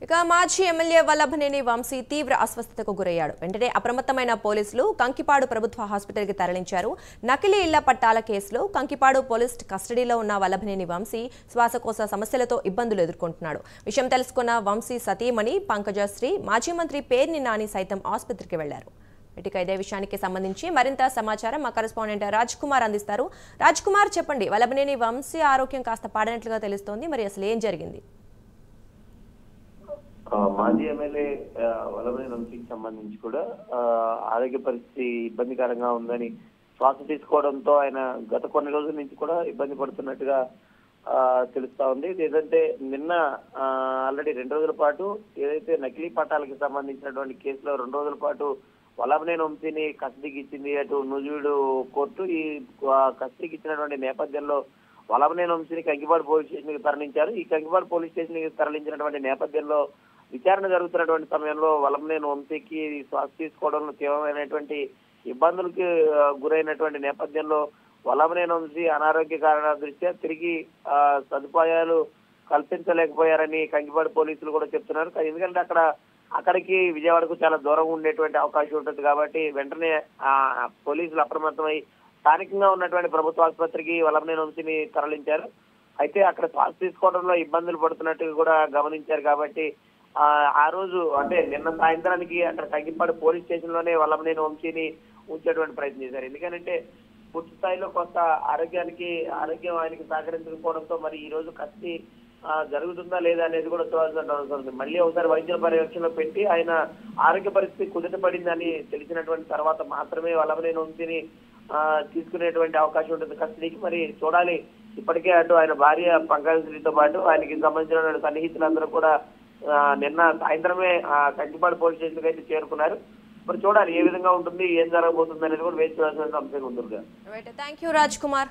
ఇక మాజీ ఎమ్మెల్యే వల్లభనేని వంశీ తీవ్ర అస్వస్థతకు గురయ్యాడు. వెంటనే అప్రమత్తమైన పోలీసులు కంకిపాడు ప్రభుత్వ హాస్పిటల్కి తరలించారు. నకిలీ ఇళ్ల పట్టాల కేసులో కంకిపాడు పోలీస్ కస్టడీలో ఉన్న వల్లభనేని వంశీ శ్వాసకోశ సమస్యలతో ఇబ్బందులు ఎదుర్కొంటున్నాడు. విషయం తెలుసుకున్న వంశీ సతీమణి పంకజశ్రీ, మాజీ మంత్రి పేర్ని నాని సైతం ఆసుపత్రికి వెళ్లారు. ఇక ఇదే విషయానికి సంబంధించి మరింత సమాచారం మా కరెస్పాండెంట్ రాజ్ కుమార్ అందిస్తారు. రాజ్ కుమార్, చెప్పండి. వల్లభనేని వంశీ ఆరోగ్యం కాస్త పాడనట్లుగా తెలుస్తోంది. మరి అసలు ఏం జరిగింది? మాజీ ఎమ్మెల్యే వల్లభనేని వంశీకి సంబంధించి కూడా ఆరోగ్య పరిస్థితి ఇబ్బందికరంగా ఉందని శ్వాస తీసుకోవడంతో ఆయన గత కొన్ని రోజుల నుంచి కూడా ఇబ్బంది పడుతున్నట్టుగా తెలుస్తా ఉంది. ఏదంటే నిన్న ఆల్రెడీ 2 రోజుల పాటు ఏదైతే నకిలీ పట్టాలకు సంబంధించినటువంటి కేసులో 2 రోజుల పాటు వల్లభనేని వంశీని కస్టడీకి ఇచ్చింది అటు నూజివీడు కోర్టు. ఈ కస్టడీకి ఇచ్చినటువంటి నేపథ్యంలో వల్లభనేని వంశీని కంకిపాడు పోలీస్ స్టేషన్ కి తరలించారు. ఈ కంకిపాడు పోలీస్ స్టేషన్ కి తరలించినటువంటి నేపథ్యంలో విచారణ జరుగుతున్నటువంటి సమయంలో వల్లభనేని వంశీకి శ్వాస తీసుకోవడంలో తీవ్రమైనటువంటి ఇబ్బందులకి గురైనటువంటి నేపథ్యంలో వల్లభనేని వంశీ అనారోగ్య కారణాల దృష్ట్యా తిరిగి సదుపాయాలు కల్పించలేకపోయారని కంకిపాడు పోలీసులు కూడా చెప్తున్నారు. ఎందుకంటే అక్కడికి విజయవాడకు చాలా దూరం ఉండేటువంటి అవకాశం ఉంటుంది కాబట్టి వెంటనే పోలీసులు అప్రమత్తమై స్థానికంగా ఉన్నటువంటి ప్రభుత్వ ఆసుపత్రికి వల్లభనేని వంశీని తరలించారు. అయితే అక్కడ శ్వాస తీసుకోవడంలో ఇబ్బందులు పడుతున్నట్టు కూడా గమనించారు కాబట్టి ఆ రోజు అంటే నిన్న సాయంత్రానికి అక్కడ కంకిపాడు పోలీస్ స్టేషన్ లోనే వల్లభనేని వంశీని ఉంచేటువంటి ప్రయత్నం చేశారు. ఎందుకంటే పూర్తి స్థాయిలో కొంత ఆరోగ్యం ఆయనకి సహకరించకపోవడంతో మరి ఈ రోజు కస్టడీ జరుగుతుందా లేదా అనేది కూడా చూడాల్సిన అవసరం ఉంది. మళ్ళీ ఒకసారి వైద్యుల పర్యవేక్షణలో పెట్టి ఆయన ఆరోగ్య పరిస్థితి కుదుటపడిందని తెలిసినటువంటి తర్వాత మాత్రమే వల్లభనేని వంశీని తీసుకునేటువంటి అవకాశం ఉంటుంది కస్టడీకి. మరి చూడాలి. ఇప్పటికే అటు ఆయన భార్య పంకజశ్రీతో పాటు ఆయనకి సంబంధించిన సన్నిహితులందరూ కూడా నిన్న సాయంత్రమే కంకిపాడు పోలీస్ స్టేషన్ అయితే చేరుకున్నారు. మరి చూడాలి ఏ విధంగా ఉంటుంది, ఏం జరగబోతుంది అనేది కూడా వేచి చూడాల్సిన అంశంగా ఉంది. Thank you Raj Kumar.